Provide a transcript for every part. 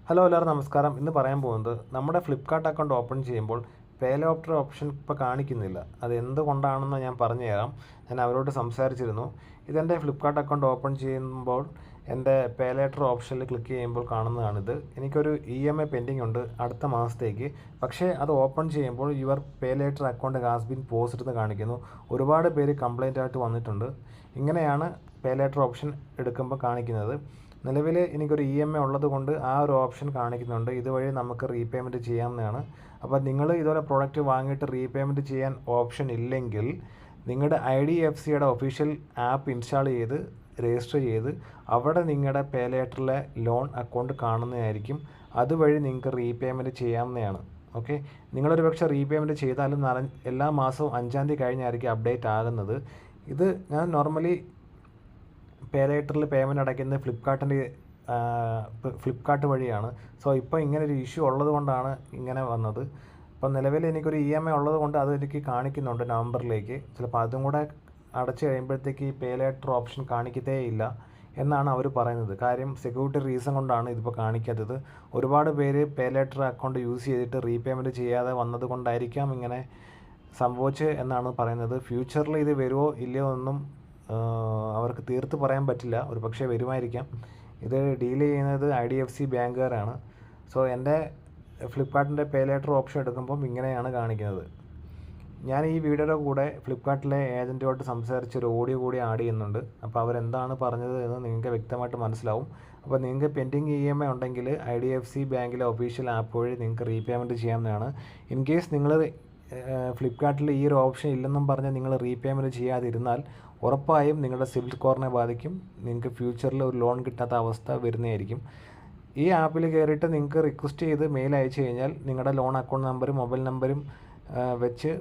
Hello എല്ലാവർക്കും നമസ്കാരം. ഇന്ന് പറയാൻ പോകുന്നത് നമ്മുടെ ഫ്ലിപ്കാർട്ട് അക്കൗണ്ട് ഓപ്പൺ ചെയ്യുമ്പോൾ പേ ലേറ്റർ ഓപ്ഷൻ ഇപ്പോൾ കാണിക്കുന്നില്ല. അത് എന്തുകൊണ്ടാണെന്ന് ഞാൻ പറഞ്ഞുതരാം. ഞാൻ അവരോട് സംസാരിച്ചിരുന്നു. ഇതെൻ്റെ ഫ്ലിപ്കാർട്ട് അക്കൗണ്ട് ഓപ്പൺ ചെയ്യുമ്പോൾ എൻ്റെ പേ ലേറ്റർ ഓപ്ഷനിൽ ക്ലിക്ക് ചെയ്യുമ്പോൾ കാണുന്നതാണിത്. എനിക്കൊരു EMI പെൻഡിങ് ഉണ്ട് അടുത്ത മാസത്തേക്ക്. പക്ഷേ അത് ഓപ്പൺ ചെയ്യുമ്പോൾ your pay later account has been posed എന്ന് കാണിക്കുന്നു. ഒരുപാട് പേര് കംപ്ലൈൻ്റ് ആയിട്ട് വന്നിട്ടുണ്ട്. ഇങ്ങനെയാണ് പേ ലേറ്റർ ഓപ്ഷൻ എടുക്കുമ്പോൾ കാണിക്കുന്നത്. നിലവിൽ എനിക്കൊരു EMI ഉള്ളത് കൊണ്ട് ആ ഒരു ഓപ്ഷൻ കാണിക്കുന്നുണ്ട്. ഇതുവഴി നമുക്ക് റീപേയ്മെൻറ്റ് ചെയ്യാവുന്നതാണ്. അപ്പോൾ നിങ്ങൾ ഇതുപോലെ പ്രോഡക്റ്റ് വാങ്ങിയിട്ട് റീപേയ്മെൻറ്റ് ചെയ്യാൻ ഓപ്ഷൻ ഇല്ലെങ്കിൽ നിങ്ങളുടെ IDFCയുടെ ഒഫീഷ്യൽ ആപ്പ് ഇൻസ്റ്റാൾ ചെയ്ത് രജിസ്റ്റർ ചെയ്ത് അവിടെ നിങ്ങളുടെ പേ ലേറ്ററിലെ ലോൺ അക്കൗണ്ട് കാണുന്നതായിരിക്കും. അതുവഴി നിങ്ങൾക്ക് റീപേയ്മെൻറ്റ് ചെയ്യാവുന്നതാണ്. ഓക്കെ, നിങ്ങളൊരു പക്ഷേ റീപേയ്മെൻറ്റ് ചെയ്താലും എല്ലാ മാസവും 5-ാം തീയതി കഴിഞ്ഞായിരിക്കും അപ്ഡേറ്റ് ആകുന്നത്. ഇത് ഞാൻ നോർമലി പേ ലേറ്ററിൽ പേയ്മെൻറ്റ് അടയ്ക്കുന്നത് ഫ്ലിപ്കാർട്ട് വഴിയാണ്. സോ ഇപ്പോൾ ഇങ്ങനെ ഒരു ഇഷ്യൂ ഉള്ളത് കൊണ്ടാണ് ഇങ്ങനെ വന്നത്. അപ്പോൾ നിലവിൽ എനിക്കൊരു EMI ഉള്ളത് കൊണ്ട് അത് എനിക്ക് കാണിക്കുന്നുണ്ട് നവംബറിലേക്ക്. ചിലപ്പോൾ അതും കൂടെ അടച്ചു കഴിയുമ്പോഴത്തേക്ക് ഈ പേ ലേറ്റർ ഓപ്ഷൻ കാണിക്കത്തേ ഇല്ല എന്നാണ് അവർ പറയുന്നത്. കാര്യം സെക്യൂരിറ്റി റീസൺ കൊണ്ടാണ് ഇതിപ്പോൾ കാണിക്കാത്തത്. ഒരുപാട് പേര് പേ ലേറ്റർ അക്കൗണ്ട് യൂസ് ചെയ്തിട്ട് റീപേയ്മെൻറ്റ് ചെയ്യാതെ വന്നത് കൊണ്ടായിരിക്കാം ഇങ്ങനെ സംഭവിച്ചത് എന്നാണ് പറയുന്നത്. ഫ്യൂച്ചറിൽ ഇത് വരുമോ ഇല്ലയോ എന്നും അവർക്ക് തീർത്ത് പറയാൻ പറ്റില്ല. ഒരു പക്ഷേ വരുമായിരിക്കാം. ഇത് ഡീൽ ചെയ്യുന്നത് IDFC ബാങ്കുകാരാണ്. സോ എൻ്റെ ഫ്ലിപ്കാർട്ടിൻ്റെ പേ ലേറ്റർ ഓപ്ഷൻ എടുക്കുമ്പം ഇങ്ങനെയാണ് കാണിക്കുന്നത്. ഞാൻ ഈ വീഡിയോയുടെ കൂടെ ഫ്ലിപ്കാർട്ടിലെ ഏജൻറ്റുമായിട്ട് സംസാരിച്ചൊരു ഓഡിയോ കൂടി ആഡ് ചെയ്യുന്നുണ്ട്. അപ്പോൾ അവരെന്താണ് പറഞ്ഞത് എന്ന് നിങ്ങൾക്ക് വ്യക്തമായിട്ട് മനസ്സിലാവും. അപ്പോൾ നിങ്ങൾക്ക് പെൻഡിങ് EMI ഉണ്ടെങ്കിൽ IDFC ബാങ്കിലെ ഒഫീഷ്യൽ ആപ്പ് വഴി നിങ്ങൾക്ക് റീപേയ്മെൻറ്റ് ചെയ്യാവുന്നതാണ്. ഇൻ കേസ് നിങ്ങൾ ഫ്ലിപ്കാർട്ടിൽ ഈ ഒരു ഓപ്ഷൻ ഇല്ലെന്നും പറഞ്ഞ് നിങ്ങൾ റീപേയ്മെൻറ്റ് ചെയ്യാതിരുന്നാൽ ഉറപ്പായും നിങ്ങളുടെ സിബിൽ സ്കോറിനെ ബാധിക്കും. നിങ്ങൾക്ക് ഫ്യൂച്ചറിൽ ഒരു ലോൺ കിട്ടാത്ത അവസ്ഥ വരുന്നതായിരിക്കും. ഈ ആപ്പിൽ കയറിയിട്ട് നിങ്ങൾക്ക് റിക്വസ്റ്റ് ചെയ്ത് മെയിൽ അയച്ചു കഴിഞ്ഞാൽ നിങ്ങളുടെ ലോൺ അക്കൗണ്ട് നമ്പറും മൊബൈൽ നമ്പറും വെച്ച്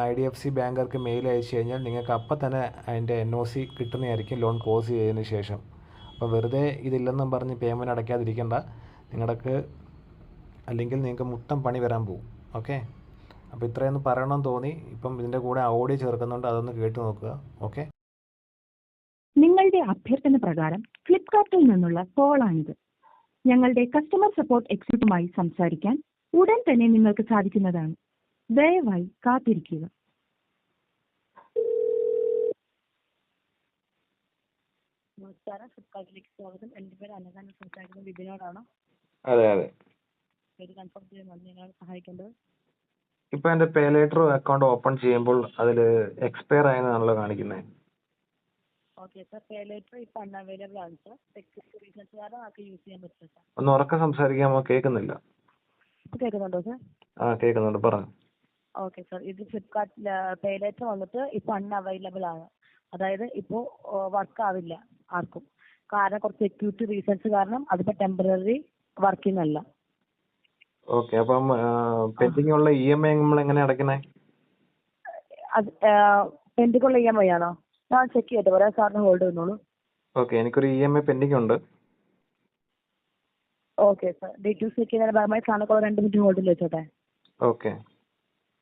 IDFC ബാങ്കർക്ക് മെയിൽ അയച്ചു കഴിഞ്ഞാൽ നിങ്ങൾക്ക് അപ്പം തന്നെ അതിൻ്റെ NOC കിട്ടുന്നതായിരിക്കും ലോൺ ക്ലോസ് ചെയ്തതിന് ശേഷം. അപ്പോൾ വെറുതെ ഇതില്ലെന്നും പറഞ്ഞ് പേയ്മെൻറ്റ് അടയ്ക്കാതിരിക്കേണ്ട. നിങ്ങൾക്ക് അല്ലെങ്കിൽ നിങ്ങൾക്ക് മൊത്തം പണി വരാൻ പോകും. ഓക്കെ, അപ്പോൾ ഇത്രയൊന്ന് പറയണമെന്ന് തോന്നി. ഇപ്പം ഇതിൻ്റെ കൂടെ ഓഡിയോ ചേർക്കുന്നുണ്ട്, അതൊന്ന് കേട്ട് നോക്കുക. ഓക്കെ. നിങ്ങളുടെ അഭ്യർത്ഥന പ്രകാരം ഫ്ലിപ്കാർട്ടിൽ നിന്നുള്ള കോളാണിത്. ഞങ്ങളുടെ കസ്റ്റമർ സപ്പോർട്ട് എക്സിക്യൂട്ടീവുമായി സംസാരിക്കാൻ ഉടൻ തന്നെ നിങ്ങൾക്ക് സാധിക്കുന്നതാണ്. ദയവായി കാത്തിരിക്കുക. നമസ്കാരം, ഫ്ലിപ്കാർട്ടിലേക്ക് സ്വാഗതം. എൻ്റെ പേര് അനഘ, സംസാരിക്കുന്നത് ബിബിനോടാണോ? അതെ അതെ. പേര് കൺഫേം ചെയ്യാൻ എങ്ങനെയാണ് സഹായിക്കേണ്ടത്? ഇപ്പോൾ എൻ്റെ പേ ലേറ്റർ അക്കൗണ്ട് ഓപ്പൺ ചെയ്യുമ്പോൾ അതിൽ എക്സ്പയർ ആയെന്നാണല്ലോ കാണിക്കുന്നത്. ഓക്കെ സാർ, പേ ലേറ്റർ ഇപ്പോൾ അൺഅവൈലബിൾ ആണ് സാർ. സെക്യൂരിറ്റി റീസൺസ് കാരണം ആർക്ക് യൂസ് ചെയ്യാൻ പറ്റില്ല സാർ. ഒന്ന് ഉറക്കെ സംസാരിക്കാമോ? കേൾക്കുന്നില്ല. കേൾക്കുന്നുണ്ടോ സാർ? കേൾക്കുന്നുണ്ട്, പറഞ്ഞു. ഓക്കെ സാർ, ഇത് ഫ്ലിപ്കാർട്ടിൽ പേ ലേറ്റർ വന്നിട്ട് ഇപ്പോൾ അൺഅവൈലബിൾ ആണ്. അതായത് ഇപ്പോൾ വർക്ക് ആവില്ല ആർക്കും. കാരണം കുറച്ച് സെക്യൂരിറ്റി റീസൺസ് കാരണം അതിപ്പോൾ ടെമ്പററി വർക്കിംഗ് അല്ല. ഓക്കെ, അപ്പം പെൻഡിങ് ഉള്ള EMI നമ്മൾ എങ്ങനെ അടയ്ക്കണേ? അത് പെൻഡിംഗ് ഉള്ള EMI ആണോ? ഞാൻ ചെക്ക് ചെയ്തിട്ട് പറയാം, സാറിന് ഹോൾഡ് ചെയ്യുന്നോളൂ. ഓക്കെ, എനിക്കൊരു EMI പെൻഡിങ് ഉണ്ട്. ഓക്കെ സാർ, ഡീറ്റെയിൽസ് ചെക്ക് ചെയ്യുന്നതിന് ഭാഗമായി സാറിന് 2 മിനിറ്റ് ഹോൾഡിൽ വെച്ചോട്ടെ. Okay,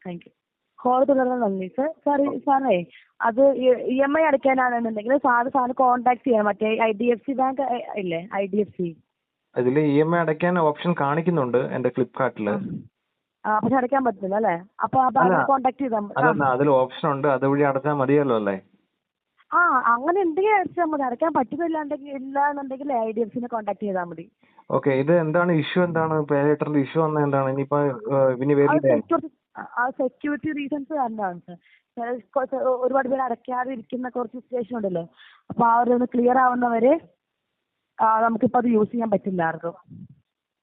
thank you. കോൾ തുടർന്ന് നന്ദി സാർ. സാറേ അത് EMI അടയ്ക്കാനാണെന്നുണ്ടെങ്കിൽ സാറിന് കോൺടാക്ട് ചെയ്യാം. മറ്റേ IDFC ബാങ്ക് ഇല്ലേ, IDFC. അതിൽ EMI അടയ്ക്കാൻ ഓപ്ഷൻ കാണിക്കുന്നുണ്ട് എൻ്റെ ഫ്ലിപ്കാർട്ടിൽ. പക്ഷെ അടയ്ക്കാൻ പറ്റില്ല അല്ലേ? അപ്പോൾ ആ ബാങ്ക് കോൺടാക്ട് ചെയ്താൽ മതി. അതല്ല, അതിൽ ഓപ്ഷൻ ഉണ്ട്, അതുവഴി അടച്ചാൽ മതിയല്ലോ അല്ലേ? അങ്ങനെ ഉണ്ടെങ്കിൽ അടച്ചാൽ മതി. അടയ്ക്കാൻ ഇല്ലാന്നുണ്ടെങ്കിൽ IDFCനെ കോൺടാക്ട് ചെയ്താൽ മതി. ഓക്കെ, ഇത് എന്താണ് ഇഷ്യൂ? എന്താണ് പേ ലേറ്ററിന്റെ ഇഷ്യൂ വന്നത്? എന്താണ് ഇനിയിപ്പോൾ ഇനി വരില്ലേ? സെക്യൂരിറ്റി റീസൺസ് കാരണമാണ് സാർ. ഒരുപാട് പേര് അടയ്ക്കാതെ ഇരിക്കുന്ന കുറച്ച് സിറ്റുവേഷൻ ഉണ്ടല്ലോ. അപ്പോൾ ആ ഒരു ക്ലിയർ ആവുന്നവരെ നമുക്കിപ്പോൾ അത് യൂസ് ചെയ്യാൻ പറ്റില്ല ആർക്കും.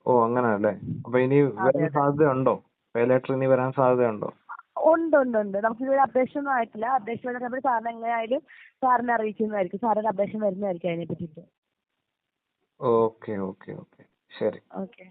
ഓ, അങ്ങനെയല്ലേ? അപ്പോൾ ഇനി വരാൻ സാധ്യതയുണ്ടോ? പേ ലേറ്റർ ഇനി വരാൻ സാധ്യതയുണ്ടോ? ഉണ്ട്. നമുക്ക് ഇതുവരെ അപ്ഡേഷൻ ഒന്നും ആയിട്ടില്ല. അപ്ഡേഷൻ വരുമ്പോൾ സാറിന് എങ്ങനെയായാലും സാറിനെ അറിയിക്കുന്നതായിരിക്കും. സാറിന് അപ്ഡേഷൻ വരുന്നതായിരിക്കും അതിനെ പറ്റിയിട്ട്. ഓക്കെ, ശരി. ഓക്കെ.